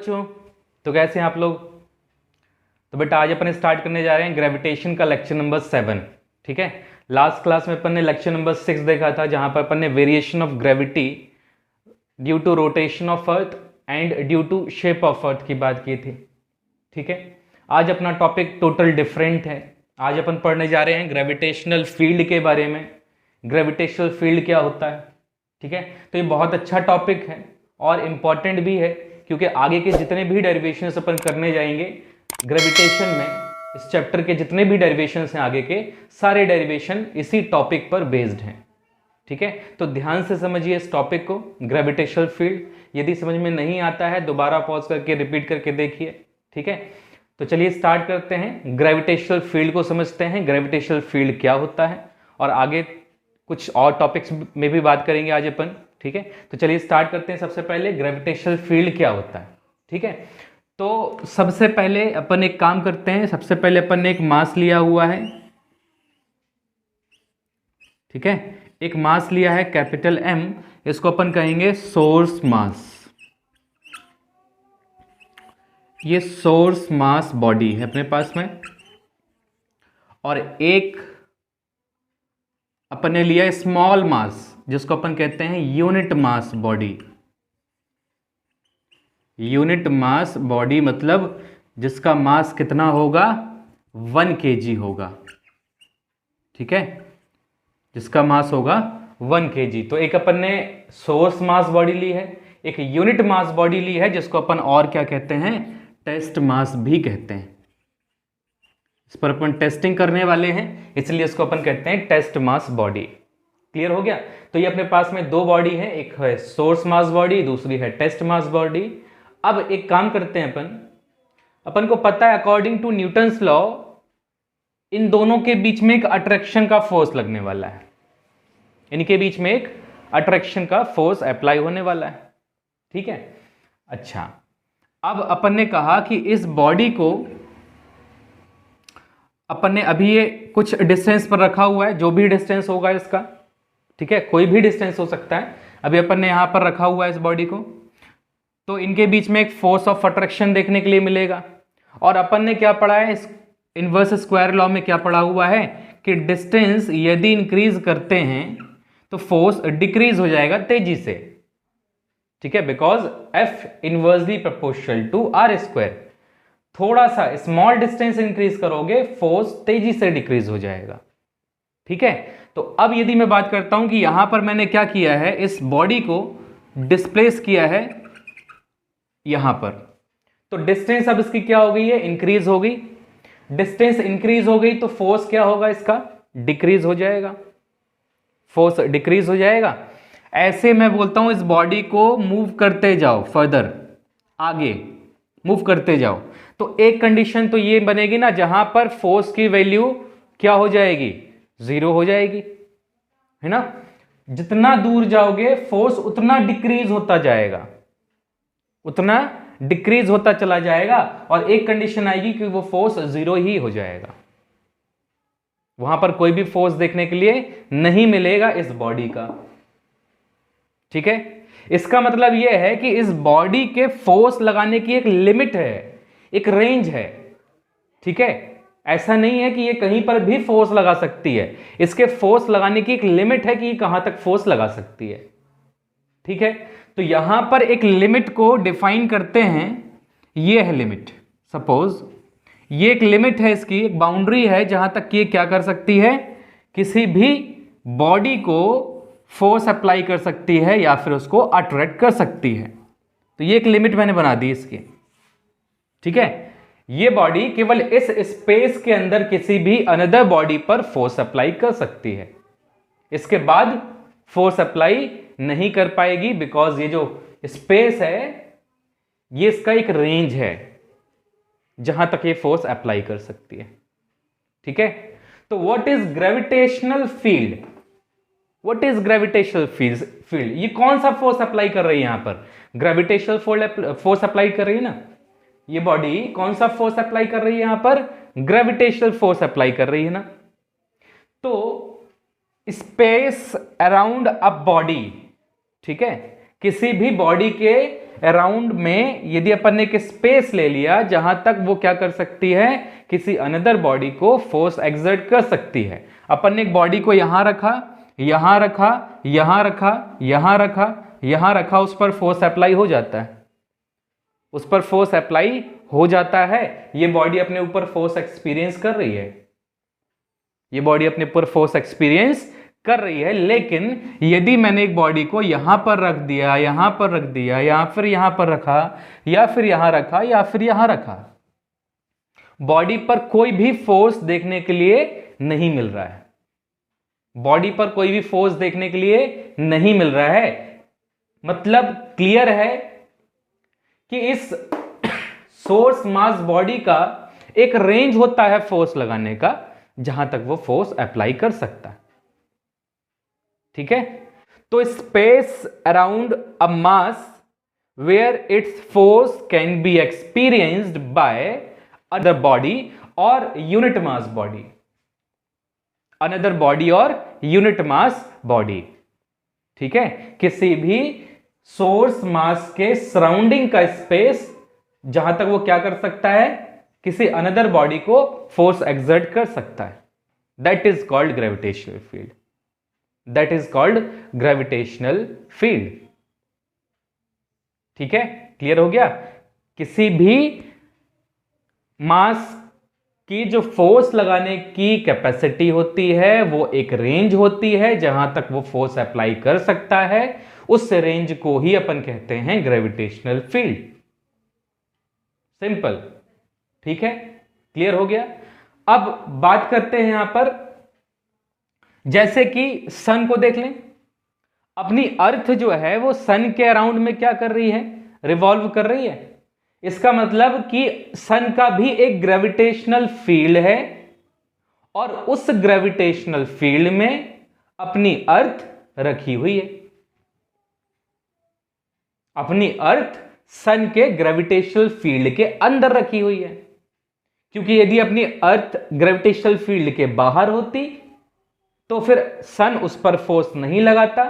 बच्चों, तो कैसे हैं आप लोग। तो बेटा आज अपन स्टार्ट करने जा रहे हैं ग्रेविटेशन का लेक्चर नंबर 7। ठीक है, लास्ट क्लास में अपन ने लेक्चर नंबर 6 देखा था, जहां पर अपन ने variation of gravity due to rotation of earth and due to shape of earth की बात की थी। ठीक है, आज अपना टॉपिक टोटल डिफरेंट है। आज अपन पढ़ने जा रहे हैं ग्रेविटेशनल फील्ड के बारे में। ग्रेविटेशनल फील्ड क्या होता है, ठीक है। तो ये बहुत अच्छा टॉपिक है और इम्पॉर्टेंट भी है, क्योंकि आगे के जितने भी डेरिवेशंस अपन करने जाएंगे ग्रेविटेशन में, इस चैप्टर के जितने भी डेरिवेशंस हैं आगे के, सारे डेरिवेशन इसी टॉपिक पर बेस्ड हैं। ठीक है, तो ध्यान से समझिए इस टॉपिक को, ग्रेविटेशनल फील्ड। यदि समझ में नहीं आता है दोबारा पॉज करके रिपीट करके देखिए। ठीक है, तो चलिए स्टार्ट करते हैं, ग्रेविटेशनल फील्ड को समझते हैं, ग्रेविटेशनल फील्ड क्या होता है, और आगे कुछ और टॉपिक्स में भी बात करेंगे आज अपन। ठीक है, तो चलिए स्टार्ट करते हैं। सबसे पहले ग्रेविटेशनल फील्ड क्या होता है। ठीक है, तो सबसे पहले अपन एक काम करते हैं। सबसे पहले अपन ने एक मास लिया हुआ है, ठीक है, एक मास लिया है कैपिटल M, इसको अपन कहेंगे सोर्स मास। ये सोर्स मास बॉडी है अपने पास में, और एक अपन ने लिया स्मॉल मास जिसको अपन कहते हैं unit mass body. Unit mass body मतलब जिसका मास कितना होगा, 1 kg होगा। ठीक है, जिसका मास होगा 1 kg। तो एक अपन ने सोर्स मास बॉडी ली है, एक यूनिट मास बॉडी ली है जिसको अपन और क्या कहते हैं, टेस्ट मास भी कहते हैं। इस पर अपन टेस्टिंग करने वाले हैं, इसलिए इसको अपन कहते हैं टेस्ट मास बॉडी। क्लियर हो गया। तो ये अपने पास में दो बॉडी है, एक है सोर्स मास बॉडी, दूसरी है टेस्ट मास बॉडी। अब एक काम करते हैं अपन को पता है अकॉर्डिंग टू न्यूटन्स लॉ इन दोनों के बीच में एक अट्रैक्शन का फोर्स लगने वाला है, इनके बीच में एक अट्रैक्शन का फोर्स अप्लाई होने वाला है। ठीक है, अच्छा, अब अपन ने कहा कि इस बॉडी को अपन ने अभी ये कुछ डिस्टेंस पर रखा हुआ है, जो भी डिस्टेंस होगा इसका, ठीक है, कोई भी डिस्टेंस हो सकता है। अभी अपन ने यहां पर रखा हुआ है इस बॉडी को, तो इनके बीच में एक फोर्स ऑफ अट्रैक्शन देखने के लिए मिलेगा। और अपन ने क्या पढ़ा है, इस इनवर्स स्क्वायर लॉ में क्या पढ़ा हुआ है कि डिस्टेंस यदि इंक्रीज करते हैं तो फोर्स डिक्रीज हो जाएगा तेजी से। ठीक है, because F inversely proportional to R square. थोड़ा सा स्मॉल डिस्टेंस इंक्रीज करोगे फोर्स तेजी से डिक्रीज हो जाएगा। ठीक है, तो अब यदि मैं बात करता हूं कि यहां पर मैंने क्या किया है, इस बॉडी को डिस्प्लेस किया है यहां पर, तो डिस्टेंस अब इसकी क्या हो गई है, इंक्रीज हो गई। डिस्टेंस इंक्रीज हो गई तो फोर्स क्या होगा इसका, डिक्रीज हो जाएगा, फोर्स डिक्रीज हो जाएगा। ऐसे मैं बोलता हूं इस बॉडी को मूव करते जाओ, फर्दर आगे मूव करते जाओ, तो एक कंडीशन तो ये बनेगी ना, जहां पर फोर्स की वैल्यू क्या हो जाएगी, 0 हो जाएगी, है ना। जितना दूर जाओगे फोर्स उतना डिक्रीज होता जाएगा, उतना डिक्रीज होता चला जाएगा, और एक कंडीशन आएगी कि वो फोर्स 0 ही हो जाएगा। वहां पर कोई भी फोर्स देखने के लिए नहीं मिलेगा इस बॉडी का। ठीक है, इसका मतलब यह है कि इस बॉडी के फोर्स लगाने की एक लिमिट है, एक रेंज है। ठीक है, ऐसा नहीं है कि ये कहीं पर भी फोर्स लगा सकती है, इसके फोर्स लगाने की एक लिमिट है कि ये कहां तक फोर्स लगा सकती है। ठीक है, तो यहां पर एक लिमिट को डिफाइन करते हैं, ये है लिमिट। सपोज ये एक लिमिट है, इसकी एक बाउंड्री है जहां तक ये क्या कर सकती है, किसी भी बॉडी को फोर्स अप्लाई कर सकती है या फिर उसको अट्रैक्ट कर सकती है। तो ये एक लिमिट मैंने बना दी इसकी। ठीक है, ये बॉडी केवल इस स्पेस के अंदर किसी भी अनदर बॉडी पर फोर्स अप्लाई कर सकती है, इसके बाद फोर्स अप्लाई नहीं कर पाएगी, बिकॉज ये जो स्पेस है ये इसका एक रेंज है जहां तक ये फोर्स अप्लाई कर सकती है। ठीक है, तो what is gravitational field, what is gravitational field, ये कौन सा फोर्स अप्लाई कर रही है, यहां पर ग्रेविटेशनल फोर्स अप्लाई कर रही है ना, ये बॉडी कौन सा फोर्स अप्लाई कर रही है, यहां पर ग्रेविटेशनल फोर्स अप्लाई कर रही है ना। तो स्पेस अराउंड अ बॉडी, ठीक है, किसी भी बॉडी के अराउंड में यदि अपन ने एक स्पेस ले लिया जहां तक वो क्या कर सकती है, किसी अनदर बॉडी को फोर्स एक्सर्ट कर सकती है। अपन ने एक बॉडी को यहां रखा, यहां रखा, यहां रखा, यहां रखा, यहां रखा, उस पर फोर्स अप्लाई हो जाता है, उस पर फोर्स अप्लाई हो जाता है। ये बॉडी अपने ऊपर फोर्स एक्सपीरियंस कर रही है, ये बॉडी अपने ऊपर फोर्स एक्सपीरियंस कर रही है। लेकिन यदि मैंने एक बॉडी को यहां पर रख दिया, यहां पर रख दिया, या फिर यहां पर रखा, या फिर यहां रखा, या फिर यहां रखा, बॉडी पर कोई भी फोर्स देखने के लिए नहीं मिल रहा है, बॉडी पर कोई भी फोर्स देखने के लिए नहीं मिल रहा है। मतलब क्लियर है कि इस सोर्स मास बॉडी का एक रेंज होता है फोर्स लगाने का, जहां तक वो फोर्स अप्लाई कर सकता है। ठीक है, तो space around a mass where its force can be experienced by other body or unit mass body, another body or unit mass body. ठीक है, किसी भी सोर्स मास के सराउंडिंग का स्पेस जहां तक वो क्या कर सकता है, किसी अनदर बॉडी को फोर्स एक्सर्ट कर सकता है, that is called gravitational field, that is called gravitational field. ठीक है, क्लियर हो गया। किसी भी मास की जो फोर्स लगाने की कैपेसिटी होती है वो एक रेंज होती है जहां तक वो फोर्स अप्लाई कर सकता है, उस रेंज को ही अपन कहते हैं ग्रेविटेशनल फील्ड। सिंपल। ठीक है, क्लियर हो गया। अब बात करते हैं यहां पर, जैसे कि सन को देख लें, अपनी अर्थ जो है वो सन के अराउंड में क्या कर रही है, रिवॉल्व कर रही है। इसका मतलब कि सन का भी एक ग्रेविटेशनल फील्ड है और उस ग्रेविटेशनल फील्ड में अपनी अर्थ रखी हुई है, अपनी अर्थ सन के ग्रेविटेशनल फील्ड के अंदर रखी हुई है। क्योंकि यदि अपनी अर्थ ग्रेविटेशनल फील्ड के बाहर होती तो फिर सन उस पर फोर्स नहीं लगाता,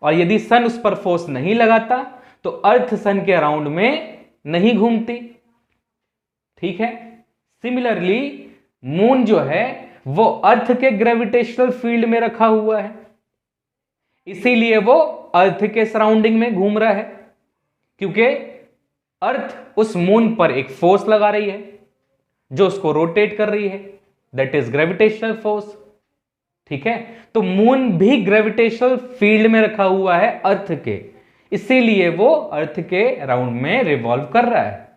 और यदि सन उस पर फोर्स नहीं लगाता तो अर्थ सन के अराउंड में नहीं घूमती। ठीक है, सिमिलरली मून जो है वो अर्थ के ग्रेविटेशनल फील्ड में रखा हुआ है, इसीलिए वो अर्थ के सराउंडिंग में घूम रहा है, क्योंकि अर्थ उस मून पर एक फोर्स लगा रही है जो उसको रोटेट कर रही है, दैट इज ग्रेविटेशनल फोर्स। ठीक है, तो मून भी ग्रेविटेशनल फील्ड में रखा हुआ है अर्थ के, इसीलिए वो अर्थ के अराउंड में रिवॉल्व कर रहा है।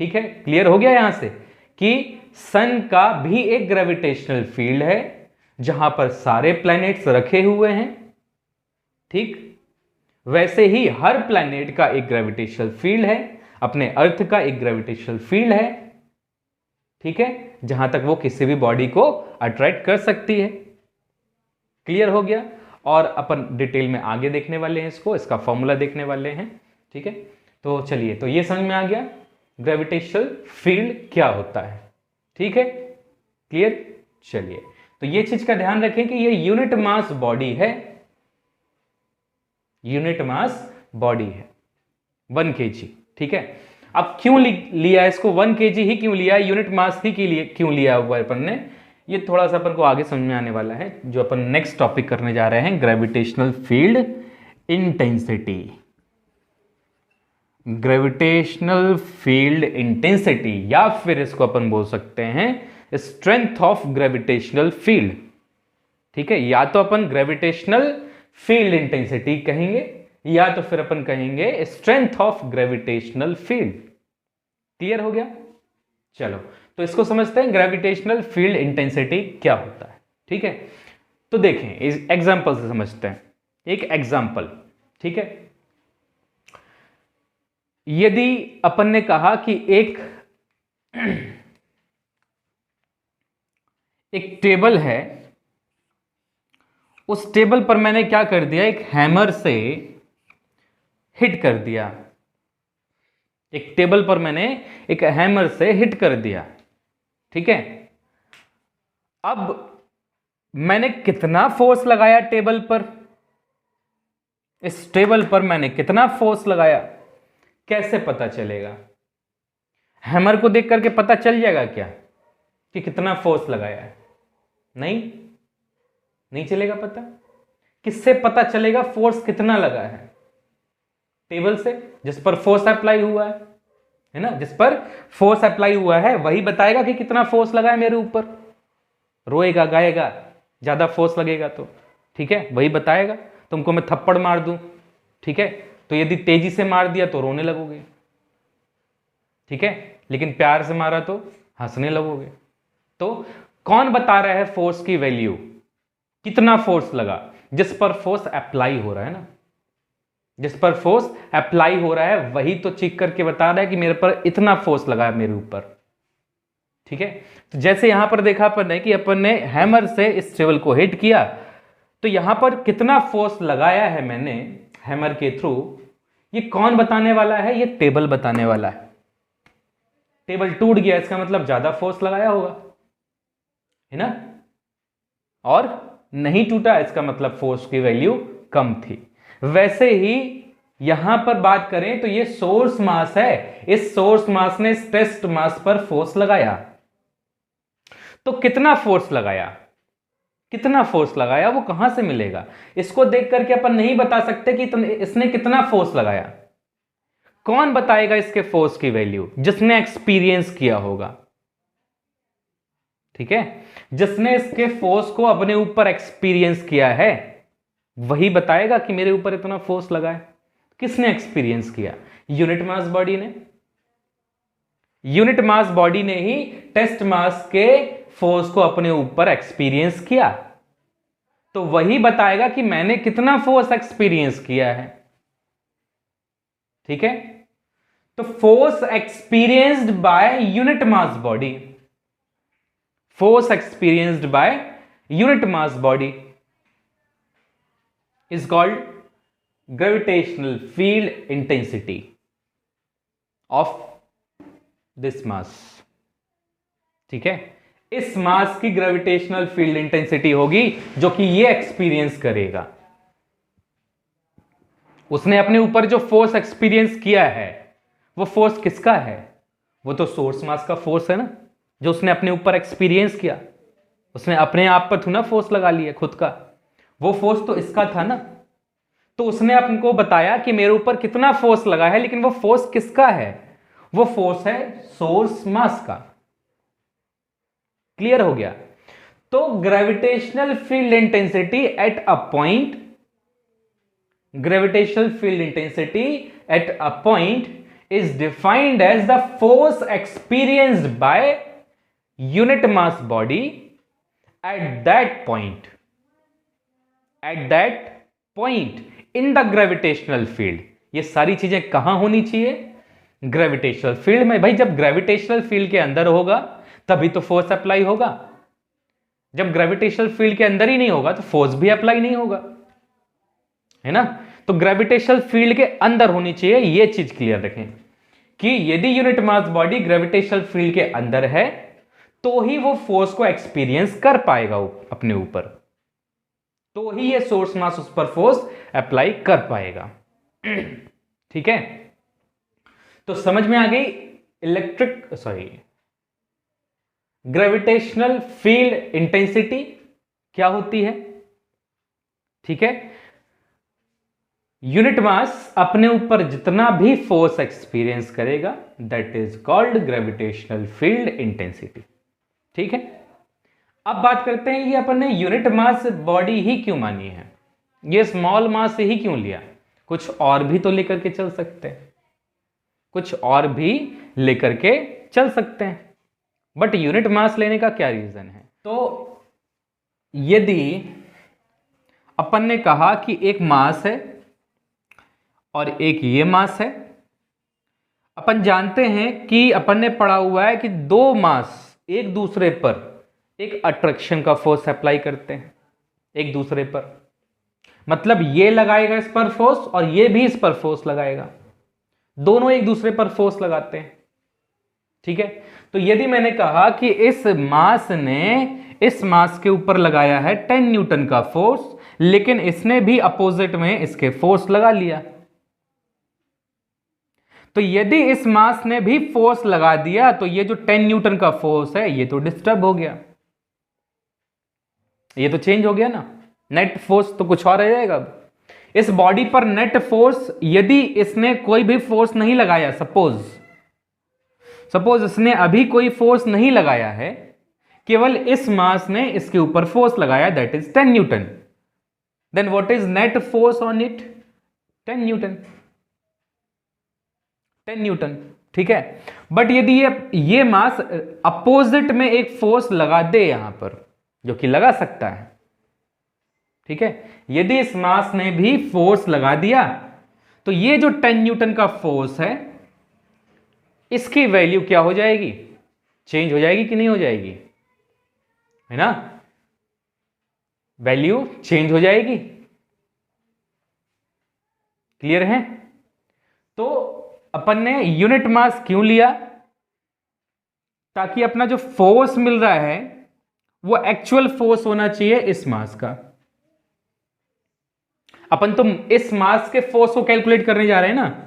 ठीक है, क्लियर हो गया यहां से कि सन का भी एक ग्रेविटेशनल फील्ड है जहां पर सारे प्लैनेट्स रखे हुए हैं। ठीक, वैसे ही हर प्लैनेट का एक ग्रेविटेशनल फील्ड है, अपने अर्थ का एक ग्रेविटेशनल फील्ड है। ठीक है, जहां तक वो किसी भी बॉडी को अट्रैक्ट कर सकती है। क्लियर हो गया। और अपन डिटेल में आगे देखने वाले हैं इसको, इसका फॉर्मूला देखने वाले हैं। ठीक है, तो चलिए, तो ये समझ में आ गया ग्रेविटेशनल फील्ड क्या होता है। ठीक है, क्लियर। चलिए, तो ये चीज का ध्यान रखें कि ये यूनिट मास बॉडी है, यूनिट मास बॉडी है 1 kg। ठीक है, अब क्यों लिया इसको 1 kg ही क्यों लिया, यूनिट मास ही के लिए क्यों लिया हुआ अपन ने, ये थोड़ा सा अपन को आगे समझ में आने वाला है, जो अपन नेक्स्ट टॉपिक करने जा रहे हैं, gravitational field intensity. Gravitational field intensity, या फिर इसको अपन बोल सकते हैं स्ट्रेंथ ऑफ ग्रेविटेशनल फील्ड। ठीक है, या तो अपन ग्रेविटेशनल फील्ड इंटेंसिटी कहेंगे, या तो फिर अपन कहेंगे strength of gravitational field. Clear हो गया। चलो, तो इसको समझते हैं ग्रेविटेशनल फील्ड इंटेंसिटी क्या होता है। ठीक है, तो देखें इस एग्जांपल से समझते हैं। एक एग्जांपल, ठीक है, यदि अपन ने कहा कि एक टेबल है, उस टेबल पर मैंने क्या कर दिया, एक हैमर से हिट कर दिया, एक टेबल पर मैंने एक हैमर से हिट कर दिया। ठीक है, अब मैंने कितना फोर्स लगाया टेबल पर, इस टेबल पर मैंने कितना फोर्स लगाया, कैसे पता चलेगा? हैमर को देख करके पता चल जाएगा क्या कि कितना फोर्स लगाया है? नहीं चलेगा पता। किससे पता चलेगा फोर्स कितना लगा है? टेबल से, जिस पर फोर्स अप्लाई हुआ है ना, जिस पर फोर्स अप्लाई हुआ है वही बताएगा कि कितना फोर्स लगा है मेरे ऊपर। रोएगा गाएगा ज्यादा फोर्स लगेगा तो, ठीक है, वही बताएगा। तुमको मैं थप्पड़ मार दूं, ठीक है, तो यदि तेजी से मार दिया तो रोने लगोगे, ठीक है, लेकिन प्यार से मारा तो हंसने लगोगे। तो कौन बता रहा है फोर्स की वैल्यू, कितना फोर्स लगा? जिस पर फोर्स अप्लाई हो रहा है ना, जिस पर फोर्स अप्लाई हो रहा है वही तो चेक करके बता रहा है कि मेरे पर इतना फोर्स लगा है मेरे ऊपर, ठीक है। तो जैसे यहां पर देखा अपन ने कि अपन ने हैमर से इस टेबल को हिट किया, तो यहां पर कितना फोर्स लगाया है मैंने हैमर के थ्रू, ये कौन बताने वाला है? ये टेबल बताने वाला है। टेबल टूट गया, इसका मतलब ज्यादा फोर्स लगाया होगा, है ना, और नहीं टूटा, इसका मतलब फोर्स की वैल्यू कम थी। वैसे ही यहां पर बात करें तो ये सोर्स मास है, इस सोर्स मास ने इस टेस्ट मास पर फोर्स लगाया, तो कितना फोर्स लगाया, कितना फोर्स लगाया वो कहां से मिलेगा? इसको देख करके अपन नहीं बता सकते कि इसने कितना फोर्स लगाया। कौन बताएगा इसके फोर्स की वैल्यू? जिसने एक्सपीरियंस किया होगा, ठीक है, जिसने इसके फोर्स को अपने ऊपर एक्सपीरियंस किया है वही बताएगा कि मेरे ऊपर इतना फोर्स लगा है। किसने एक्सपीरियंस किया? यूनिट मास बॉडी ने। यूनिट मास बॉडी ने ही टेस्ट मास के फोर्स को अपने ऊपर एक्सपीरियंस किया, तो वही बताएगा कि मैंने कितना फोर्स एक्सपीरियंस किया है, ठीक है। तो force experienced by unit mass body, force experienced by unit mass body is called gravitational field intensity of this mass, ठीक है। इस मास की ग्रेविटेशनल फील्ड इंटेंसिटी होगी जो कि ये एक्सपीरियंस करेगा। उसने अपने ऊपर जो फोर्स एक्सपीरियंस किया है वो फोर्स किसका है? वो तो सोर्स मास का फोर्स है ना, जो उसने अपने ऊपर एक्सपीरियंस किया। उसने अपने आप पर थोड़ा फोर्स लगा लिया खुद का, वो फोर्स तो इसका था ना। तो उसने आपको बताया कि मेरे ऊपर कितना फोर्स लगा है, लेकिन वो फोर्स किसका है? वो फोर्स है सोर्स मास का। क्लियर हो गया? तो gravitational field intensity at a point, gravitational field intensity at a point is defined as the force experienced by unit mass body at that point in the gravitational field। ये सारी चीजें कहां होनी चाहिए? ग्रेविटेशनल फील्ड में। भाई जब gravitational field के अंदर होगा तभी तो फोर्स अप्लाई होगा। जब ग्रेविटेशनल फील्ड के अंदर ही नहीं होगा तो फोर्स भी अप्लाई नहीं होगा, है ना। तो ग्रेविटेशनल फील्ड के अंदर होनी चाहिए, ये चीज क्लियर रखें कि यदि unit mass body gravitational field के अंदर है तो ही वो फोर्स को एक्सपीरियंस कर पाएगा अपने ऊपर, तो ही ये सोर्स मास उस पर फोर्स अप्लाई कर पाएगा, ठीक है। तो समझ में आ गई ग्रेविटेशनल फील्ड इंटेंसिटी क्या होती है, ठीक है। यूनिट मास अपने ऊपर जितना भी फोर्स एक्सपीरियंस करेगा that is called gravitational field intensity, ठीक है। अब बात करते हैं ये अपन ने यूनिट मास बॉडी ही क्यों मानी है, ये स्मॉल मास ही क्यों लिया? कुछ और भी तो लेकर के चल सकते हैं, कुछ और भी लेकर के चल सकते हैं, बट यूनिट मास लेने का क्या रीजन है? तो यदि अपन ने कहा कि एक मास है और एक ये मास है, अपन जानते हैं कि अपन ने पढ़ा हुआ है कि दो मास एक दूसरे पर एक अट्रैक्शन का फोर्स अप्लाई करते हैं एक दूसरे पर, मतलब ये लगाएगा इस पर फोर्स और ये भी इस पर फोर्स लगाएगा, दोनों एक दूसरे पर फोर्स लगाते हैं, ठीक है। तो यदि मैंने कहा कि इस मास ने इस मास के ऊपर लगाया है 10 न्यूटन का फोर्स, लेकिन इसने भी अपोजिट में इसके फोर्स लगा लिया। तो यदि इस मास ने भी फोर्स लगा दिया तो ये जो 10 न्यूटन का फोर्स है ये तो डिस्टर्ब हो गया, ये तो चेंज हो गया ना, नेट फोर्स तो कुछ और रह जाएगा। अब इस बॉडी पर नेट फोर्स, यदि इसने कोई भी फोर्स नहीं लगाया, सपोज इसने अभी कोई फोर्स नहीं लगाया है, केवल इस मास ने इसके ऊपर फोर्स लगाया, that is 10 newton, then what is net force on it? 10 newton, 10 newton, ठीक है। बट यदि ये मास अपोजिट में एक फोर्स लगा दे यहां पर, जो कि लगा सकता है, ठीक है, यदि इस मास ने भी फोर्स लगा दिया तो ये जो 10 न्यूटन का फोर्स है इसकी वैल्यू क्या हो जाएगी? चेंज हो जाएगी कि नहीं हो जाएगी? है ना, वैल्यू चेंज हो जाएगी। क्लियर है? तो अपन ने यूनिट मास क्यों लिया? ताकि अपना जो फोर्स मिल रहा है वो एक्चुअल फोर्स होना चाहिए इस मास का। अपन तो इस मास के फोर्स को कैलकुलेट करने जा रहे हैं ना,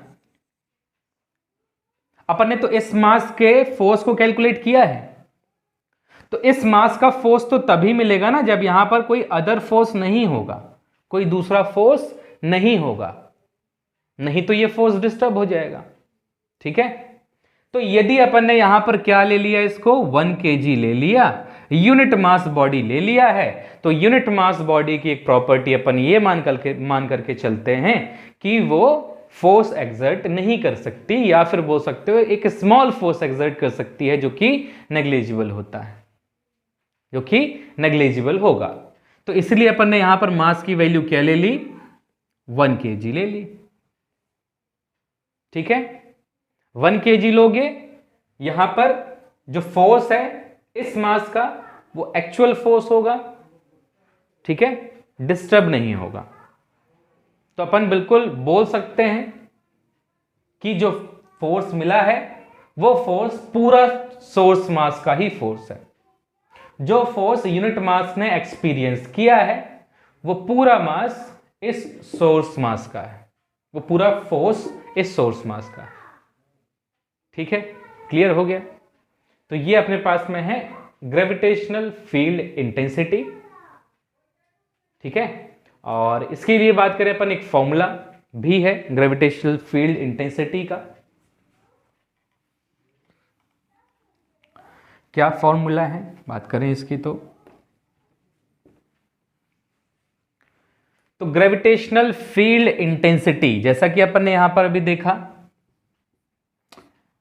अपन ने तो इस मास के फोर्स को कैलकुलेट किया है, तो इस मास का फोर्स तो तभी मिलेगा ना जब यहां पर कोई अदर फोर्स नहीं होगा, कोई दूसरा फोर्स नहीं होगा, नहीं तो ये फोर्स डिस्टर्ब हो जाएगा। ठीक है, तो यदि अपन ने यहां पर क्या ले लिया, इसको 1 kg ले लिया, यूनिट मास बॉडी ले लिया है, तो यूनिट मास बॉडी की एक प्रॉपर्टी अपन ये मान करके चलते हैं कि वो फोर्स एक्सर्ट नहीं कर सकती, या फिर बोल सकते हो एक स्मॉल फोर्स एक्सर्ट कर सकती है जो कि नेग्लिजिबल होता है, जो कि नेग्लिजिबल होगा। तो इसलिए अपन ने यहां पर मास की वैल्यू क्या ले ली, 1 kg ले ली। ठीक है, 1 kg लोगे, यहां पर जो फोर्स है इस मास का वो एक्चुअल फोर्स होगा, ठीक है, डिस्टर्ब नहीं होगा। तो अपन बिल्कुल बोल सकते हैं कि जो फोर्स मिला है वो फोर्स पूरा सोर्स मास का ही फोर्स है। जो फोर्स यूनिट मास ने एक्सपीरियंस किया है वो पूरा मास इस सोर्स मास का है, वो पूरा फोर्स इस सोर्स मास का है। ठीक है, क्लियर हो गया? तो ये अपने पास में है ग्रेविटेशनल फील्ड इंटेंसिटी। ठीक है, और इसके लिए बात करें अपन, एक फॉर्मूला भी है ग्रेविटेशनल फील्ड इंटेंसिटी का। क्या फॉर्मूला है, बात करें इसकी तो ग्रेविटेशनल फील्ड इंटेंसिटी, जैसा कि अपन ने यहां पर अभी देखा,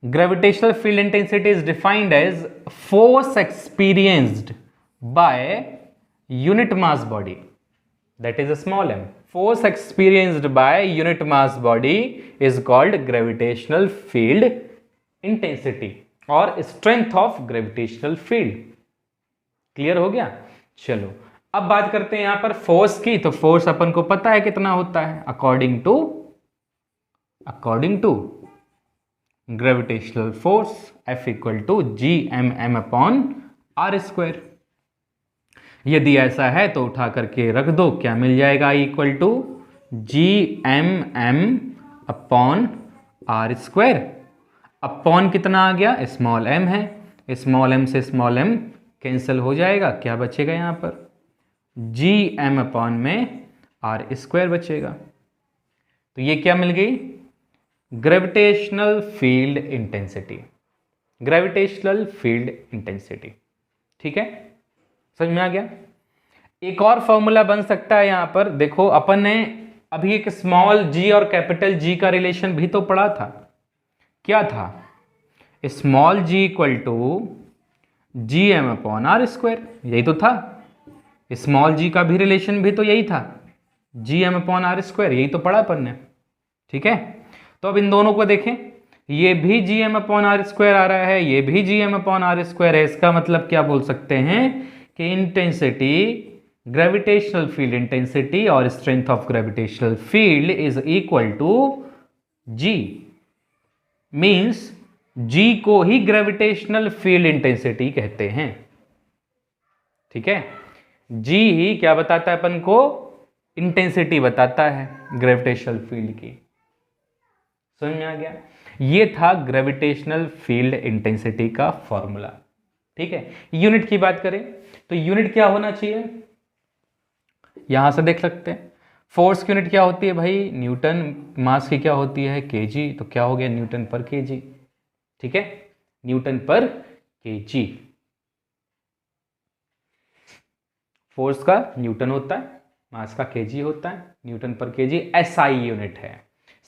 gravitational field intensity is defined as force experienced by unit mass body, that is a small m. Force experienced by unit mass body is called gravitational field intensity और strength of gravitational field. Clear हो गया? चलो अब बात करते हैं यहां पर फोर्स की। तो फोर्स अपन को पता है कितना होता है, according to gravitational force F equal to GMM upon R square. यदि ऐसा है तो उठा करके रख दो, क्या मिल जाएगा, I equal to GMM upon R square. Upon कितना आ गया, स्मॉल m है, स्मॉल m से स्मॉल m कैंसिल हो जाएगा, क्या बचेगा यहां पर, GM अपॉन में R स्क्वायर बचेगा। तो ये क्या मिल गई, gravitational field intensity, gravitational field intensity. ठीक है, समझ में आ गया? एक और फॉर्मूला बन सकता है यहां पर, देखो अपन ने अभी एक स्मॉल g और कैपिटल G का रिलेशन भी तो पढ़ा था। क्या था, small g equal to GM upon R square, यही तो था। स्मॉल g का भी रिलेशन भी तो यही था, GM अपॉन R स्क्वायर, यही तो पढ़ा अपन ने। ठीक है, तो अब इन दोनों को देखें, ये भी GM अपॉन R स्क्वायर आ रहा है, ये भी GM अपॉन R स्क्वायर है। इसका मतलब क्या बोल सकते हैं कि इंटेंसिटी, ग्रेविटेशनल फील्ड इंटेंसिटी और strength of gravitational field is equal to G। Means G को ही ग्रेविटेशनल फील्ड इंटेंसिटी कहते हैं। ठीक है। जी ही क्या बताता है अपन को, इंटेंसिटी बताता है ग्रेविटेशनल फील्ड की। समझ में आ गया? ये था ग्रेविटेशनल फील्ड इंटेंसिटी का फॉर्मूला। ठीक है। यूनिट की बात करें तो यूनिट क्या होना चाहिए, यहां से देख सकते हैं। फोर्स की यूनिट क्या होती है भाई, न्यूटन। मास की क्या होती है, केजी। तो क्या हो गया, न्यूटन पर केजी। ठीक है, न्यूटन पर केजी। फोर्स का न्यूटन होता है, मास का केजी होता है, न्यूटन पर केजी एसआई यूनिट है।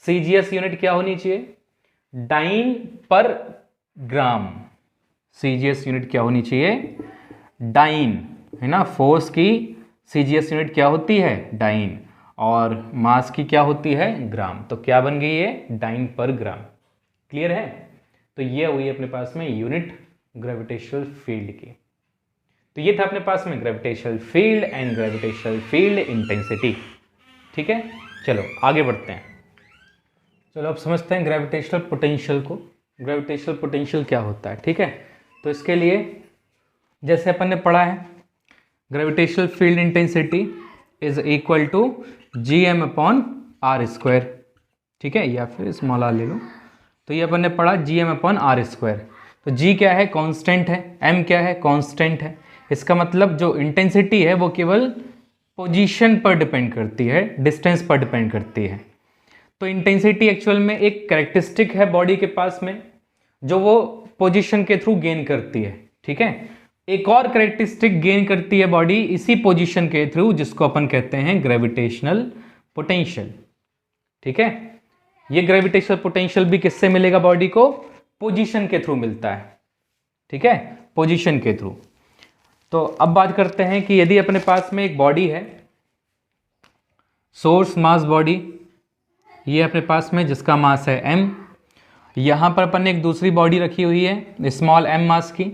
सीजीएस यूनिट क्या होनी चाहिए, डाइन पर ग्राम। सीजीएस यूनिट क्या होनी चाहिए, डाइन, है ना। फोर्स की सीजीएस यूनिट क्या होती है, डाइन, और मास की क्या होती है, ग्राम। तो क्या बन गई है, डाइन पर ग्राम। क्लियर है? तो ये हुई अपने पास में यूनिट ग्रेविटेशनल फील्ड की। तो ये था अपने पास में gravitational field and gravitational field intensity. ठीक है, चलो आगे बढ़ते हैं। चलो अब समझते हैं ग्रेविटेशनल पोटेंशियल को। ग्रेविटेशनल पोटेंशियल क्या होता है, ठीक है। तो इसके लिए जैसे अपन ने पढ़ा है, gravitational field intensity is equal to GM upon R square. ठीक है, या फिर स्मॉल आर ले लो। तो ये अपन ने पढ़ा GM अपॉन आर स्क्वायर। तो G क्या है, कांस्टेंट है, M क्या है, कांस्टेंट है। इसका मतलब जो इंटेंसिटी है वो केवल पोजीशन पर डिपेंड करती है, डिस्टेंस पर डिपेंड करती है। तो इंटेंसिटी एक्चुअल में एक कैरेक्टरिस्टिक है बॉडी के पास में, जो वो पोजीशन के थ्रू गेन करती है। ठीक है, एक और कैरेक्टरिस्टिक गेन करती है बॉडी इसी पोजीशन के थ्रू, जिसको अपन कहते हैं ग्रेविटेशनल पोटेंशियल। ठीक है, ये ग्रेविटेशनल पोटेंशियल भी किससे मिलेगा बॉडी को, पोजीशन के थ्रू मिलता है। ठीक है, पोजीशन के थ्रू। तो अब बात करते हैं कि यदि अपने पास में एक बॉडी है, सोर्स मास बॉडी, ये अपने पास में जिसका मास है m, यहां पर अपन ने एक दूसरी बॉडी रखी हुई है स्मॉल m मास की।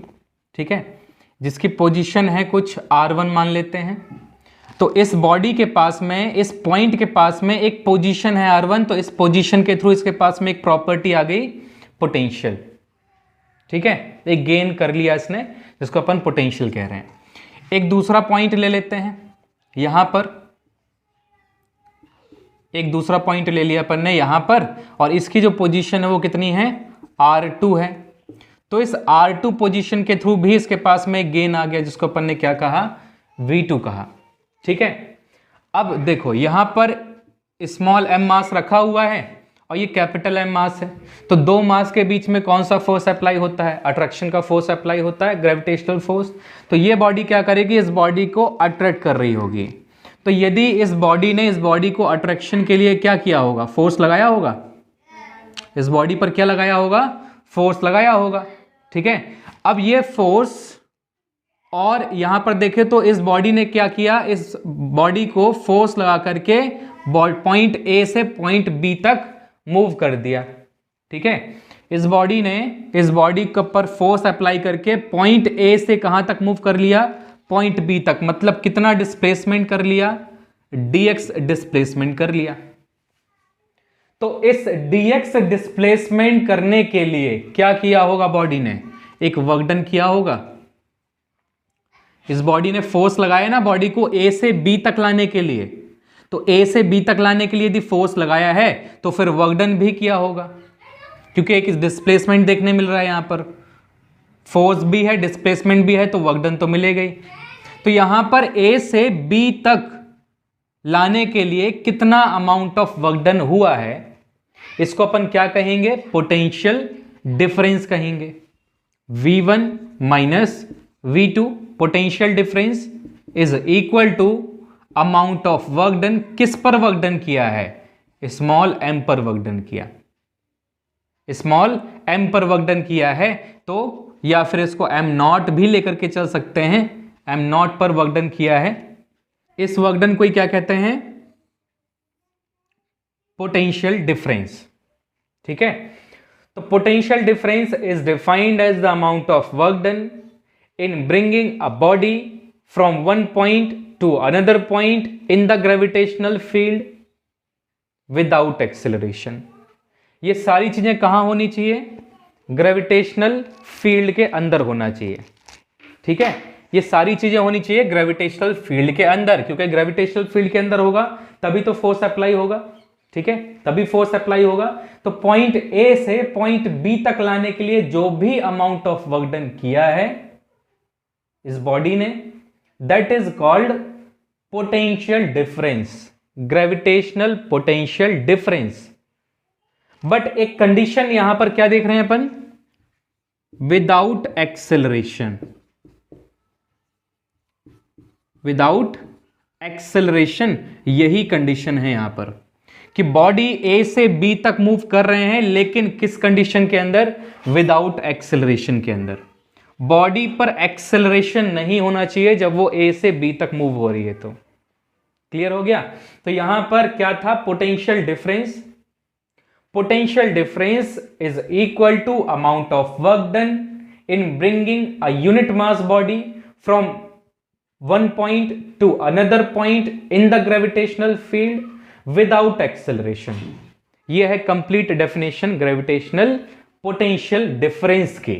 ठीक है, जिसकी पोजीशन है कुछ r1 मान लेते हैं। तो इस बॉडी के पास में, इस पॉइंट के पास में एक पोजीशन है r1, तो इस पोजीशन के थ्रू इसके पास में एक प्रॉपर्टी आ गई, पोटेंशियल। ठीक है, एक गेन कर लिया इसने, जिसको अपन पोटेंशियल कह रहे हैं। एक दूसरा पॉइंट ले लेते हैं, यहां पर एक दूसरा पॉइंट ले लिया अपन ने यहां पर, और इसकी जो पोजीशन है वो कितनी है, R2 है। तो इस R2 पोजीशन के थ्रू भी इसके पास में एक गेन आ गया, जिसको अपन ने क्या कहा, V2 कहा। ठीक है, अब देखो यहां पर स्मॉल m मास रखा हुआ है और ये कैपिटल M मास है। तो दो मास के बीच में कौन सा फोर्स अप्लाई होता है, अट्रैक्शन का फोर्स अप्लाई होता है, ग्रेविटेशनल फोर्स। तो ये बॉडी क्या करेगी, इस बॉडी को अट्रैक्ट कर रही होगी। तो यदि इस बॉडी ने इस बॉडी को अट्रैक्शन के लिए क्या किया होगा, फोर्स लगाया होगा, इस बॉडी पर क्या लगाया होगा, फोर्स लगाया होगा। ठीक है, अब ये फोर्स, और यहां पर देखें तो इस बॉडी ने क्या किया, इस बॉडी को फोर्स लगा करके पॉइंट ए से पॉइंट बी तक मूव कर दिया। ठीक है, इस बॉडी ने इस बॉडी के ऊपर फोर्स अप्लाई करके पॉइंट ए से कहां तक मूव कर लिया, पॉइंट बी तक। मतलब कितना डिस्प्लेसमेंट कर लिया, dx डिस्प्लेसमेंट कर लिया। तो इस dx डिस्प्लेसमेंट करने के लिए क्या किया होगा, बॉडी ने एक वर्क डन किया होगा। इस बॉडी ने फोर्स लगाया ना बॉडी को a से b तक लाने के लिए, तो a से b तक लाने के लिए यदि फोर्स लगाया है तो फिर वर्क डन भी किया होगा, क्योंकि एक डिस्प्लेसमेंट देखने मिल रहा है, यहां पर फोर्स भी है, डिस्प्लेसमेंट भी है, तो वर्क डन तो मिलेगा ही। तो यहां पर a से b तक लाने के लिए कितना अमाउंट ऑफ वर्क डन हुआ है, इसको अपन क्या कहेंगे, पोटेंशियल डिफरेंस कहेंगे। V1 minus V2 potential difference is equal to amount of work done. किस पर वर्क डन किया है, स्मॉल m पर वर्क डन किया, स्मॉल m पर वर्क डन किया है। तो या फिर इसको m0 भी लेकर के चल सकते हैं, m0 पर वर्क डन किया है। इस वर्क डन को क्या कहते हैं, पोटेंशियल डिफरेंस। ठीक है, तो potential difference is defined as the amount of work done in bringing a body from one point to another point in the gravitational field without acceleration. ये सारी चीजें कहां होनी चाहिए, ग्रेविटेशनल फील्ड के अंदर होना चाहिए। ठीक है, ये सारी चीजें होनी चाहिए ग्रेविटेशनल फील्ड के अंदर, क्योंकि ग्रेविटेशनल फील्ड के अंदर होगा तभी तो फोर्स अप्लाई होगा, ठीक है, तभी फोर्स अप्लाई होगा। तो पॉइंट ए से पॉइंट बी तक लाने के लिए जो भी अमाउंट ऑफ वर्क डन किया है इस बॉडी ने, that is called potential difference, gravitational potential difference. But एक कंडीशन यहां पर क्या देख रहे हैं अपन, विदाउट एक्सेलरेशन, विदाउट एक्सेलरेशन, यही कंडीशन है यहां पर कि बॉडी ए से बी तक मूव कर रहे हैं, लेकिन किस कंडीशन के अंदर, विदाउट एक्सेलरेशन के अंदर। बॉडी पर एक्सेलरेशन नहीं होना चाहिए जब वो ए से बी तक मूव हो रही है। तो क्लियर हो गया। तो यहां पर क्या था, potential difference, potential difference is equal to amount of work done in bringing a unit mass body from one point to another point in the gravitational field without acceleration. यह है complete definition gravitational potential difference की,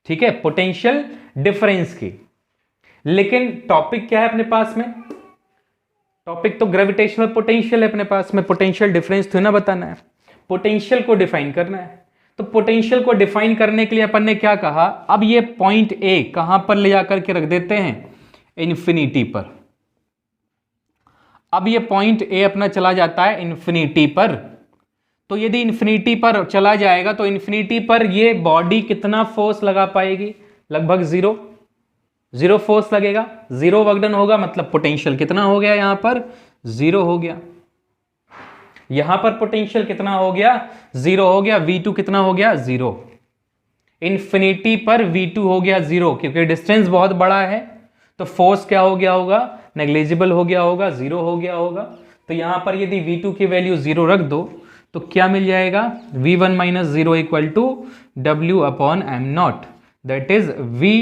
ठीक है, potential difference की। लेकिन topic क्या है अपने पास में, टॉपिक तो ग्रेविटेशनल पोटेंशियल है अपने पास में, पोटेंशियल डिफरेंस तो ना बताना है, पोटेंशियल को डिफाइन करना है। तो पोटेंशियल को डिफाइन करने के लिए अपन ने क्या कहा, अब ये पॉइंट ए कहां पर ले जाकर के रख देते हैं, इन्फिनिटी पर। अब ये पॉइंट ए अपना चला जाता है इन्फिनिटी पर, तो यदि इन्फिनिटी पर चला जाएगा तो इन्फिनिटी पर ये बॉडी कितना फोर्स लगा पाएगी, लगभग जीरो फोर्स लगेगा, जीरो वर्क डन होगा, मतलब पोटेंशियल कितना हो गया, यहां पर जीरो हो गया, यहां पर पोटेंशियल कितना हो गया, जीरो हो गया, V2 कितना हो गया, जीरो। इन्फिनिटी पर V2 हो गया जीरो, क्योंकि डिस्टेंस बहुत बड़ा है, तो फोर्स क्या हो गया होगा, नेग्लिजिबल हो गया होगा, जीरो हो गया होगा। तो यहां पर यदि V2 की वैल्यू जीरो रख दो तो क्या मिल जाएगा, V1 minus zero equal to W upon M nought, that is V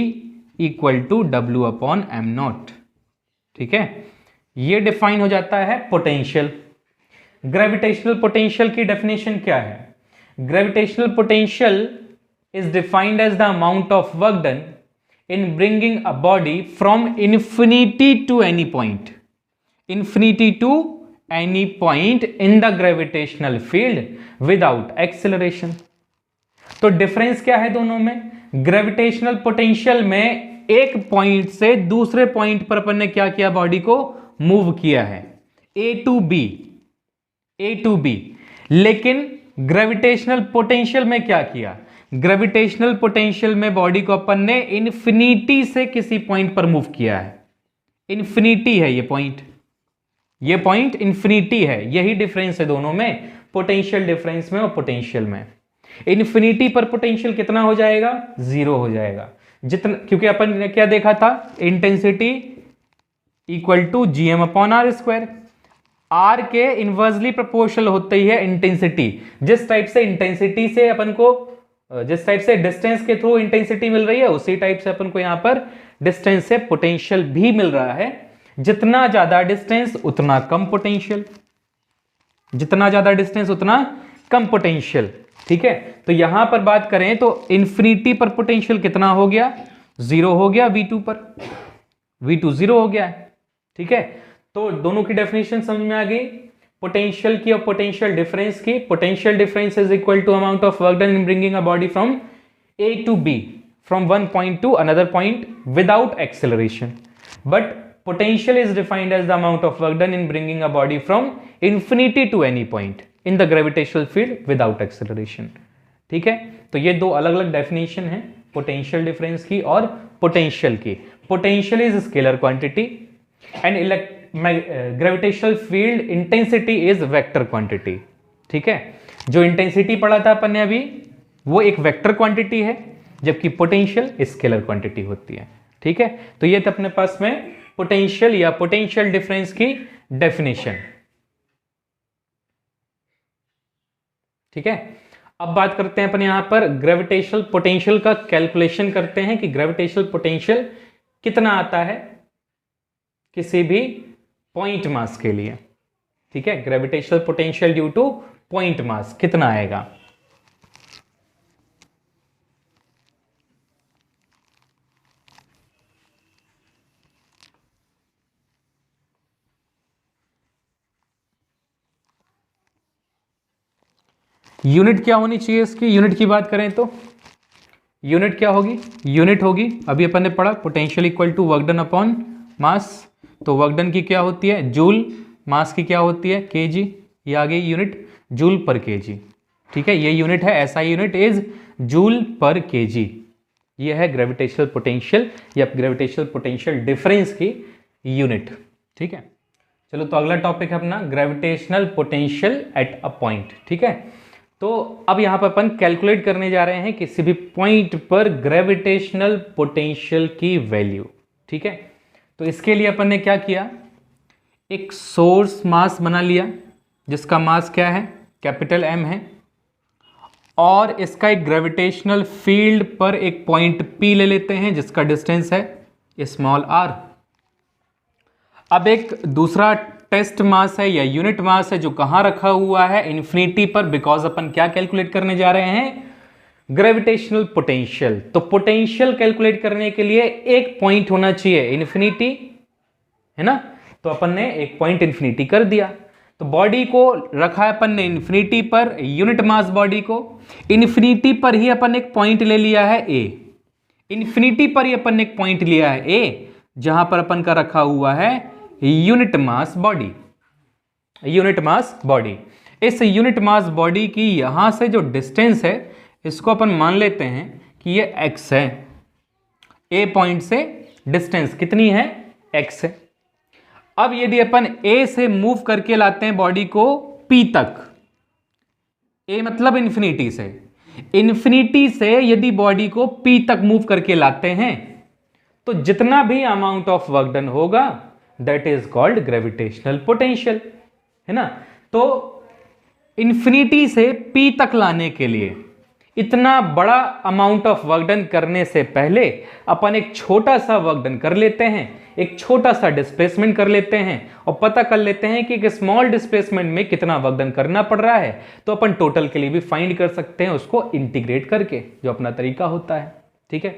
equal to W upon M nought, ठीक है। ये डिफाइन हो जाता है पोटेंशियल। ग्रेविटेशनल पोटेंशियल की डेफिनेशन क्या है, gravitational potential is defined as the amount of work done in bringing a body from infinity to any point, infinity to any point in the gravitational field without acceleration। तो difference क्या है दोनों में, gravitational potential में एक point से दूसरे point पर अपन ने क्या किया, बॉडी को मूव किया है ए टू बी, लेकिन ग्रेविटेशनल पोटेंशियल में क्या किया, ग्रेविटेशनल पोटेंशियल में बॉडी को अपन ने इन्फिनिटी से किसी पॉइंट पर मूव किया है, इन्फिनिटी है ये पॉइंट इन्फिनिटी है, यही डिफरेंस है दोनों में, पोटेंशियल डिफरेंस में और पोटेंशियल में। इन्फिनिटी पर पोटेंशियल कितना हो जाएगा, जीरो हो जाएगा, जितना, क्योंकि अपन ने क्या देखा था, intensity equal to GM upon R square, R के इनवर्सली प्रोपोर्शनल होती है इंटेंसिटी। जिस टाइप से इंटेंसिटी से अपन को, जिस टाइप से डिस्टेंस के थ्रू इंटेंसिटी मिल रही है, उसी टाइप से अपन को यहां पर डिस्टेंस से पोटेंशियल भी मिल रहा है। जितना ज्यादा डिस्टेंस उतना कम पोटेंशियल, जितना ज्यादा डिस्टेंस उतना कम पोटेंशियल, ठीक है। तो यहां पर बात करें तो इन्फिनिटी पर पोटेंशियल कितना हो गया, जीरो हो गया, V2 पर V2 जीरो हो गया है, ठीक है। तो दोनों की डेफिनेशन समझ में आ गई, पोटेंशियल की और पोटेंशियल डिफरेंस की। Potential difference is equal to amount of work done in bringing a body from A to B, from one point to another point without acceleration. But potential is defined as the amount of work done in bringing a body from infinity to any point in the gravitational field without acceleration, ठीक है। तो ये दो अलग अलग definition है potential difference की और पोटेंशियल की। Potential is scalar quantity and gravitational field intensity is vector quantity, ठीक है। जो इंटेंसिटी पढ़ा था अपन ने अभी, वो एक वेक्टर क्वांटिटी है, जबकि पोटेंशियल स्केलर क्वांटिटी होती है, ठीक है। तो ये था अपने पास में पोटेंशियल या पोटेंशियल डिफरेंस की डेफिनेशन, ठीक है। अब बात करते हैं अपन यहां पर ग्रेविटेशनल पोटेंशियल का कैलकुलेशन करते हैं कि ग्रेविटेशनल पोटेंशियल कितना आता है किसी भी पॉइंट मास के लिए, ठीक है। Gravitational potential due two point mass कितना आएगा। यूनिट क्या होनी चाहिए इसकी, यूनिट की बात करें तो यूनिट क्या होगी, यूनिट होगी अभी अपन ने पढ़ा potential equal to work done upon mass. तो वर्क डन की क्या होती है जूल, मास की क्या होती है केजी, ये आ गई यूनिट जूल पर केजी। ठीक है, ये यूनिट है, एसआई यूनिट इज जूल पर केजी। ये है ग्रेविटेशनल पोटेंशियल या ग्रेविटेशनल पोटेंशियल डिफरेंस की यूनिट। ठीक है, चलो तो अगला टॉपिक है अपना gravitational potential at a point. ठीक है, तो अब यहां पर अपन कैलकुलेट करने जा रहे हैं किसी भी पॉइंट पर ग्रेविटेशनल पोटेंशियल की वैल्यू। ठीक है, तो इसके लिए अपन ने क्या किया, एक सोर्स मास बना लिया जिसका मास क्या है कैपिटल एम है, और इसका एक ग्रेविटेशनल फील्ड पर एक पॉइंट P ले लेते हैं जिसका डिस्टेंस है स्मॉल r। अब एक दूसरा टेस्ट मास है या यूनिट मास है जो कहां रखा हुआ है इन्फिनिटी पर, बिकॉज अपन क्या कैलकुलेट करने जा रहे हैं ग्रेविटेशनल पोटेंशियल। तो पोटेंशियल कैलकुलेट करने के लिए एक पॉइंट होना चाहिए इन्फिनिटी, है ना, तो अपन ने एक पॉइंट इन्फिनिटी कर दिया। तो बॉडी को रखा है अपन ने इन्फिनिटी पर, यूनिट मास बॉडी को इन्फिनिटी पर ही अपन एक पॉइंट ले लिया है ए, इन्फिनिटी पर ही अपन ने एक पॉइंट लिया है ए जहां पर अपन का रखा हुआ है unit mass body, unit mass body. इस यूनिट मास बॉडी की यहां से जो डिस्टेंस है इसको अपन मान लेते हैं कि ये x है, ए पॉइंट से डिस्टेंस कितनी है x है। अब यदि अपन A से मूव करके लाते हैं बॉडी को P तक, A मतलब इंफिनिटी से, इंफिनिटी से यदि बॉडी को P तक मूव करके लाते हैं तो जितना भी अमाउंट ऑफ वर्क डन होगा that is called gravitational potential, है ना। तो इंफिनिटी से P तक लाने के लिए इतना बड़ा अमाउंट ऑफ वर्क डन करने से पहले अपन एक छोटा सा वर्क डन कर लेते हैं, एक छोटा सा डिस्प्लेसमेंट कर लेते हैं और पता कर लेते हैं कि एक स्मॉल डिस्प्लेसमेंट में कितना वर्क डन करना पड़ रहा है। तो अपन टोटल के लिए भी फाइंड कर सकते हैं उसको इंटीग्रेट करके, जो अपना तरीका होता है। ठीक है,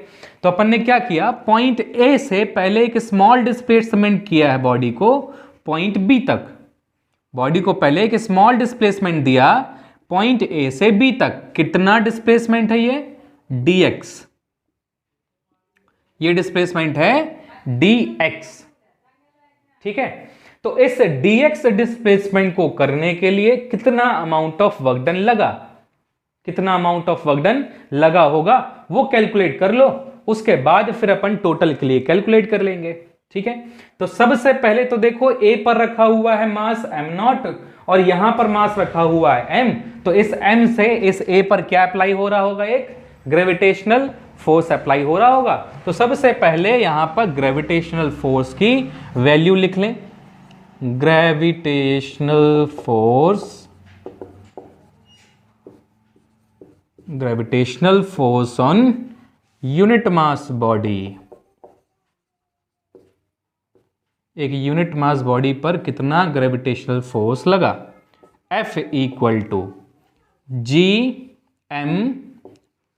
तो अपन ने क्या किया, पॉइंट ए से पहले एक स्मॉल डिस्प्लेसमेंट किया है बॉडी को पॉइंट बी तक, बॉडी को पहले एक स्मॉल डिस्प्लेसमेंट दिया पॉइंट ए से बी तक। कितना डिस्प्लेसमेंट है ये dx, ये डिस्प्लेसमेंट है dx। ठीक है, तो इस dx डिस्प्लेसमेंट को करने के लिए कितना अमाउंट ऑफ वर्क डन लगा, कितना अमाउंट ऑफ वर्क डन लगा होगा वो कैलकुलेट कर लो, उसके बाद फिर अपन टोटल के लिए कैलकुलेट कर लेंगे। ठीक है, तो सबसे पहले तो देखो ए पर रखा हुआ है मास m0 और यहां पर मास रखा हुआ है m, तो इस m से इस a पर क्या अप्लाई हो रहा होगा, एक ग्रेविटेशनल फोर्स अप्लाई हो रहा होगा। तो सबसे पहले यहां पर ग्रेविटेशनल फोर्स की वैल्यू लिख लें, gravitational force on unit mass body, एक यूनिट मास बॉडी पर कितना ग्रेविटेशनल फोर्स लगा, F equal to G M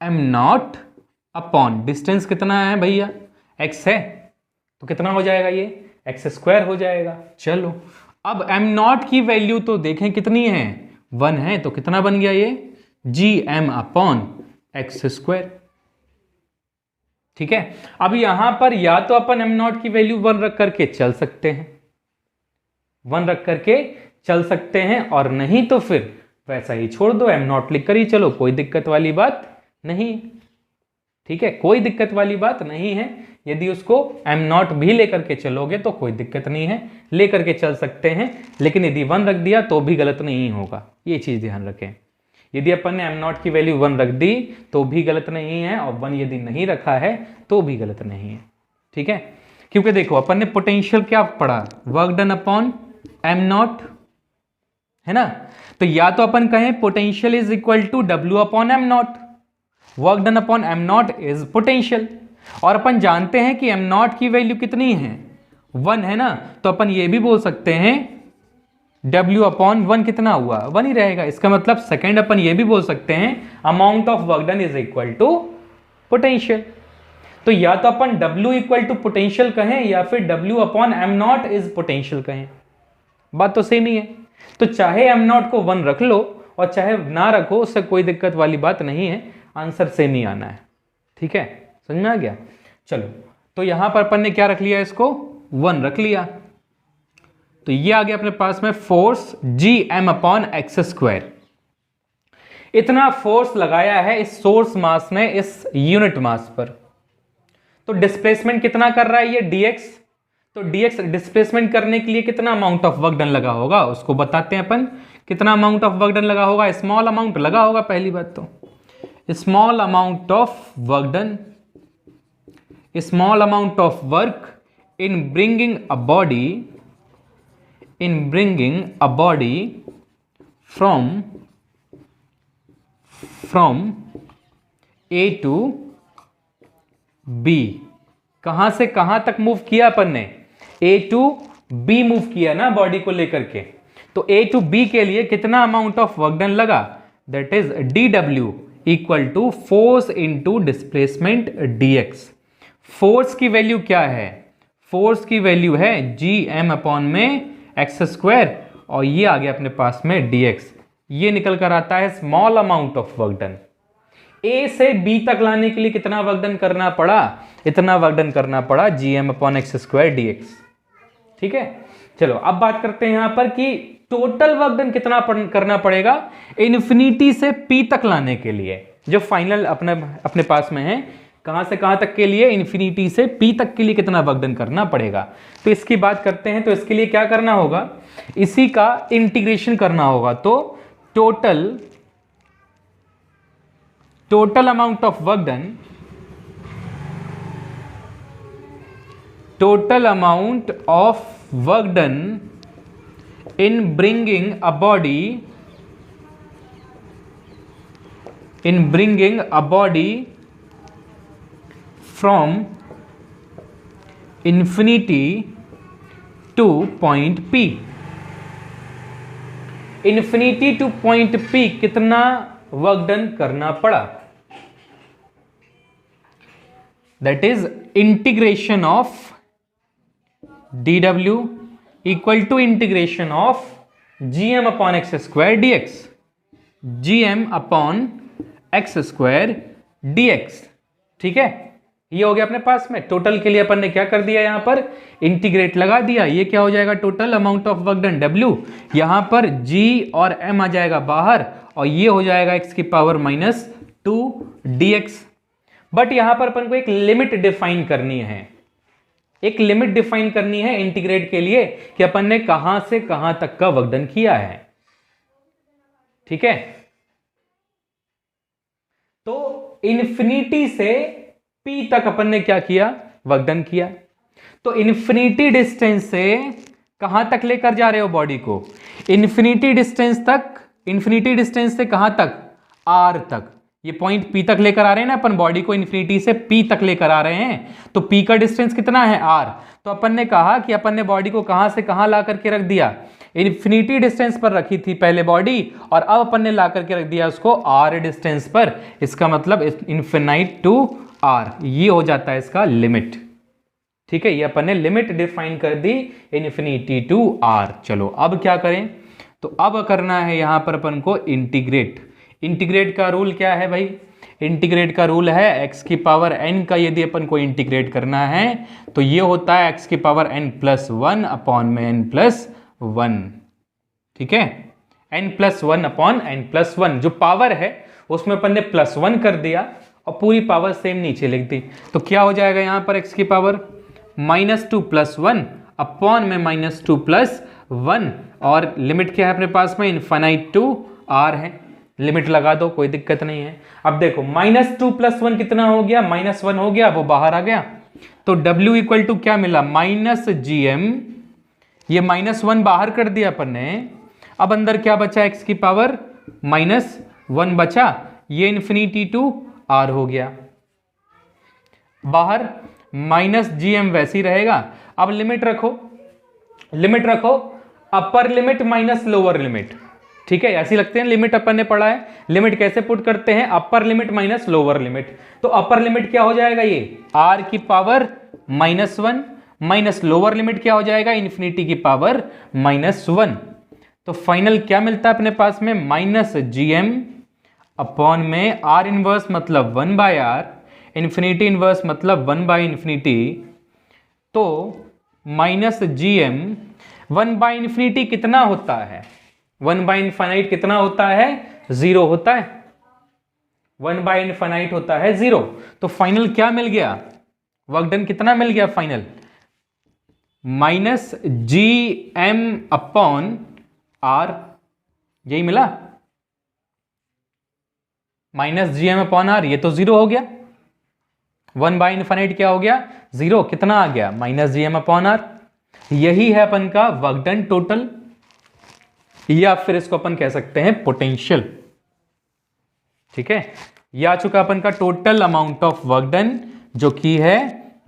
M nought upon distance कितना है भैया x है, तो कितना हो जाएगा ये x स्क्वायर हो जाएगा। चलो अब एम नॉट की वैल्यू तो देखें कितनी है 1 है, तो कितना बन गया ये G M upon X square. ठीक है, अब यहां पर या तो अपन एम नॉट की वैल्यू 1 रख करके चल सकते हैं, 1 रख करके चल सकते हैं, और नहीं तो फिर वैसा ही छोड़ दो, एम नॉट लिख कर ही चलो, कोई दिक्कत वाली बात नहीं। ठीक है, कोई दिक्कत वाली बात नहीं है, यदि उसको एम नॉट भी लेकर के चलोगे तो कोई दिक्कत नहीं है, लेकर के चल सकते हैं, लेकिन यदि 1 रख दिया तो भी गलत नहीं होगा, ये चीज ध्यान रखें। यदि अपन ने एम नॉट की वैल्यू 1 रख दी तो भी गलत नहीं है, और 1 यदि नहीं रखा है तो भी गलत नहीं है। ठीक है, क्योंकि देखो अपन ने पोटेंशियल क्या पढ़ा, work done upon M nought, है ना। तो या तो अपन कहें potential is equal to W upon M nought, work done upon M nought is potential, और अपन जानते हैं कि एम नॉट की वैल्यू कितनी है 1 है ना, तो अपन ये भी बोल सकते हैं W अपॉन 1 कितना हुआ 1 ही रहेगा। इसका मतलब सेकेंड अपन ये भी बोल सकते हैं amount of work done is equal to potential. तो या तो अपन W इक्वल टू पोटेंशियल कहें या फिर W upon M nought is potential कहें, बात तो सेम ही है। तो चाहे एम नॉट को 1 रख लो और चाहे ना रखो, उससे कोई दिक्कत वाली बात नहीं है, आंसर सेम ही आना है। ठीक है, समझ में आ गया। चलो, तो यहां पर अपन ने क्या रख लिया, इसको 1 रख लिया। तो ये आ गया अपने पास में फोर्स Gm/x²। इतना फोर्स लगाया है इस सोर्स मास ने इस यूनिट मास पर। तो डिस्प्लेसमेंट कितना कर रहा है ये dx, तो dx डिस्प्लेसमेंट करने के लिए कितना अमाउंट ऑफ वर्क डन लगा होगा उसको बताते हैं अपन। कितना अमाउंट ऑफ वर्क डन लगा होगा, स्मॉल अमाउंट लगा होगा पहली बात तो, small amount of work done, small amount of work in bringing a body from A to B। कहां से कहां तक मूव किया अपन ने, A to B मूव किया ना बॉडी को लेकर के। तो A to B के लिए कितना अमाउंट ऑफ वर्क डन लगा, that is dW equal to force into displacement dx। Force की वैल्यू क्या है, फोर्स की वैल्यू है Gm/x², और ये आ गया अपने पास में dx। ये निकल कर आता है small amount of work done. A से B तक लाने के लिए कितना वर्क डन करना पड़ा, इतना वर्क डन करना पड़ा Gm/x² dx। ठीक है, चलो अब बात करते हैं यहां पर कि टोटल वर्क डन कितना करना पड़ेगा इन्फिनिटी से P तक लाने के लिए, जो फाइनल अपने पास में है। कहां से कहां तक के लिए, इन्फिनिटी से P तक के लिए कितना वर्क डन करना पड़ेगा। तो इसकी बात करते हैं, तो इसके लिए क्या करना होगा, इसी का इंटीग्रेशन करना होगा। तो total amount of work done, total amount of work done in bringing a body from infinity to point P। infinity to point P कितना वर्क डन करना पड़ा, that is integration of dW equal to integration of Gm/x² dx। Gm/x² dx। ठीक है, ये हो गया अपने पास में। टोटल के लिए अपन ने क्या कर दिया, यहां पर इंटीग्रेट लगा दिया। ये क्या हो जाएगा, total amount of work done W, यहां पर G और M आ जाएगा बाहर, और ये हो जाएगा x⁻² dx। बट यहां पर अपन को एक लिमिट डिफाइन करनी है, एक लिमिट डिफाइन करनी है इंटीग्रेट के लिए, कि अपन ने कहां से कहां तक का वर्क डन किया है। ठीक है, तो इन्फिनिटी से P तक अपन ने क्या किया, वर्क डन किया। तो इन्फिनिटी डिस्टेंस से कहां तक लेकर जा रहे हो बॉडी को, इन्फिनिटी डिस्टेंस से कहां तक, R तक। ये पॉइंट P तक लेकर आ रहे हैं ना अपन बॉडी को, इन्फिनिटी से P तक लेकर आ रहे हैं। तो P का डिस्टेंस कितना है, R। तो अपन ने कहा कि अपन ने बॉडी को कहां से कहां ला करके रख दिया, इन्फिनिटी डिस्टेंस पर रखी थी पहले बॉडी, और अब अपन ने ला करके रख दिया उसको R डिस्टेंस पर। इसका मतलब इन्फिनाइट टू R, ये हो जाता है इसका लिमिट। ठीक है, ये अपन ने लिमिट डिफाइन कर दी इन्फिनिटी टू R। चलो अब क्या करें, तो अब करना है यहां पर अपन को इंटीग्रेट। इंटीग्रेट का रूल क्या है भाई, इंटीग्रेट का रूल है x⁻n का यदि अपन को इंटीग्रेट करना है तो ये होता है x⁻n+1/n+1। ठीक है, n+1/n+1 जो पावर है उसमें अपन ने +1 कर दिया और पूरी पावर सेम नीचे लिख दी। तो क्या हो जाएगा यहां पर x⁻² +1 अपॉन में -2+1, और लिमिट क्या है अपने पास में, इनफाइनाइट टू R है। लिमिट लगा दो, कोई दिक्कत नहीं है। अब देखो -2+1 कितना हो गया, -1 हो गया, वो बाहर आ गया। तो W इक्वल टू क्या मिला, -Gm। ये -1 बाहर कर दिया अपन ने, अब अंदर क्या बचा, x⁻−1 बचा, ये इन्फिनिटी टू R हो गया। बाहर -Gm वैसे ही रहेगा। अब लिमिट रखो upper limit minus lower limit. ठीक है, ऐसी लगते हैं लिमिट अपन ने पढ़ा है, लिमिट कैसे पुट करते हैं, upper limit minus lower limit. तो अपर लिमिट क्या हो जाएगा, ये R⁻1 माइनस लोअर लिमिट क्या हो जाएगा, इन्फिनिटी की पावर -1। तो फाइनल क्या मिलता है अपने पास में, माइनस जी एम अपॉन में आर इनवर्स मतलब 1/r, इन्फिनिटी इनवर्स मतलब 1/इन्फिनिटी। तो माइनस जी एम 1/इन्फिनिटी कितना होता है, 1/इनफाइनाइट कितना होता है, 0 होता है, 1/इनफाइनाइट होता है 0। तो फाइनल क्या मिल गया, वर्क डन कितना मिल गया final, minus G M upon R, यही मिला, minus G M upon R, ये तो 0 हो गया, 1/इनफाइनाइट क्या हो गया, 0, कितना आ गया, minus G M upon R. यही है अपन का वर्क डन टोटल, या फिर इसको अपन कह सकते हैं पोटेंशियल। ठीक है, ये आ चुका अपन का total amount of work done, जो कि है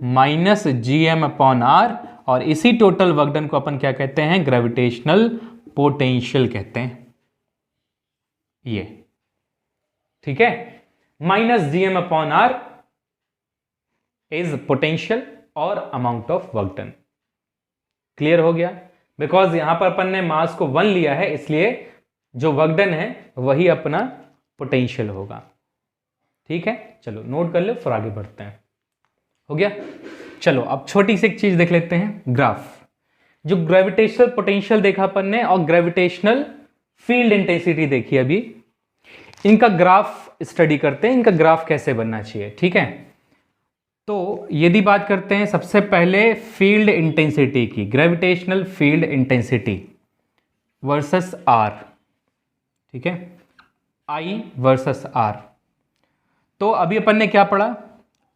minus G M upon R, और इसी टोटल वर्क डन को अपन क्या कहते हैं, ग्रेविटेशनल पोटेंशियल कहते हैं ये। ठीक है, minus G M upon R is potential or amount of work done. Clear हो गया, बिकॉज यहां पर अपन ने मास को 1 लिया है, इसलिए जो वर्क डन है वही अपना पोटेंशियल होगा। ठीक है, चलो नोट कर लो, फिर आगे बढ़ते हैं। हो गया, चलो अब छोटी सी एक चीज देख लेते हैं, ग्राफ। जो ग्रेविटेशनल पोटेंशियल देखा अपन ने और ग्रेविटेशनल फील्ड इंटेंसिटी देखी अभी, इनका ग्राफ स्टडी करते हैं, इनका ग्राफ कैसे बनना चाहिए। ठीक है, तो यदि बात करते हैं सबसे पहले फील्ड इंटेंसिटी की, gravitational field intensity versus R. ठीक है, आई वर्सेस आर। तो अभी अपन ने क्या पढ़ा,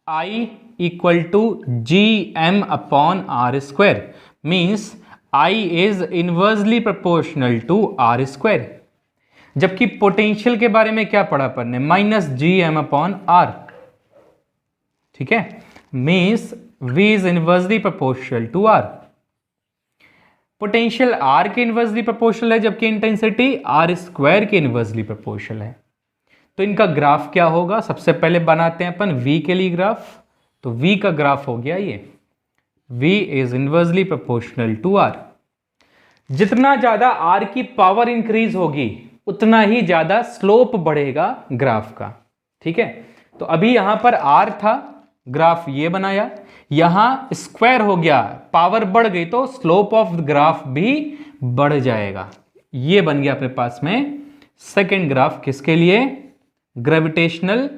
I equal to G M upon R square, means I is inversely proportional to R square. जबकि पोटेंशियल के बारे में क्या पढ़ा अपन ने, minus G M upon R. ठीक है, means V is inversely proportional to R. Potential R के इनवर्सली प्रोपोर्शनल है, जबकि इंटेंसिटी आर स्क्वायर के इनवर्सली प्रोपोर्शनल है। तो इनका ग्राफ क्या होगा, सबसे पहले बनाते हैं अपन v के लिए ग्राफ। तो v का ग्राफ हो गया ये, v is inversely proportional to r। जितना ज्यादा r की पावर इंक्रीज होगी उतना ही ज्यादा स्लोप बढ़ेगा ग्राफ का। ठीक है, तो अभी यहां पर r था, ग्राफ ये बनाया, यहां स्क्वायर हो गया, पावर बढ़ गई तो स्लोप ऑफ ग्राफ भी बढ़ जाएगा। ये बन गया अपने पास में सेकेंड ग्राफ, किसके लिए, ग्रेविटेशनल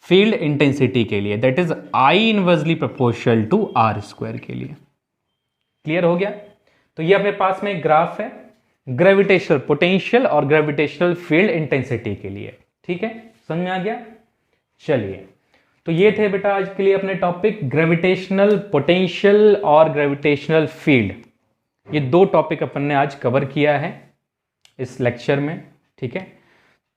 फील्ड इंटेंसिटी के लिए, that is I inversely proportional to R square के लिए। क्लियर हो गया, तो ये अपने पास में एक ग्राफ है ग्रेविटेशनल पोटेंशियल और ग्रेविटेशनल फील्ड इंटेंसिटी के लिए। ठीक है, समझ में आ गया। चलिए, तो ये थे बेटा आज के लिए अपने टॉपिक, ग्रेविटेशनल पोटेंशियल और ग्रेविटेशनल फील्ड। ये दो टॉपिक अपन ने आज कवर किया है इस लेक्चर में। ठीक है,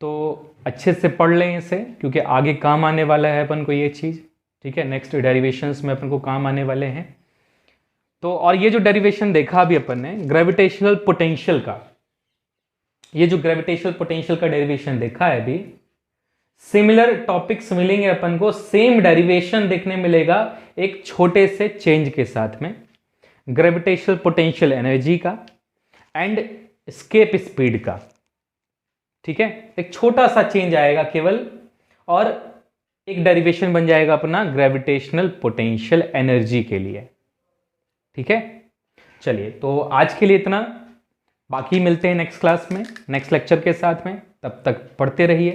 तो अच्छे से पढ़ लें इसे, क्योंकि आगे काम आने वाला है अपन को ये चीज़। ठीक है, नेक्स्ट डेरिवेशंस में अपन को काम आने वाले हैं। तो और ये जो डेरिवेशन देखा अभी अपन ने ग्रेविटेशनल पोटेंशियल का, ये जो ग्रेविटेशनल पोटेंशियल का डेरिवेशन देखा है अभी, सिमिलर टॉपिक्स मिलेंगे अपन को, सेम डेरिवेशन देखने मिलेगा एक छोटे से चेंज के साथ में, ग्रेविटेशनल पोटेंशियल एनर्जी का एंड एस्केप स्पीड का। ठीक है, एक छोटा सा चेंज आएगा केवल, और एक डेरिवेशन बन जाएगा अपना ग्रेविटेशनल पोटेंशियल एनर्जी के लिए। ठीक है, चलिए तो आज के लिए इतना, बाकी मिलते हैं नेक्स्ट क्लास में नेक्स्ट लेक्चर के साथ में। तब तक पढ़ते रहिए।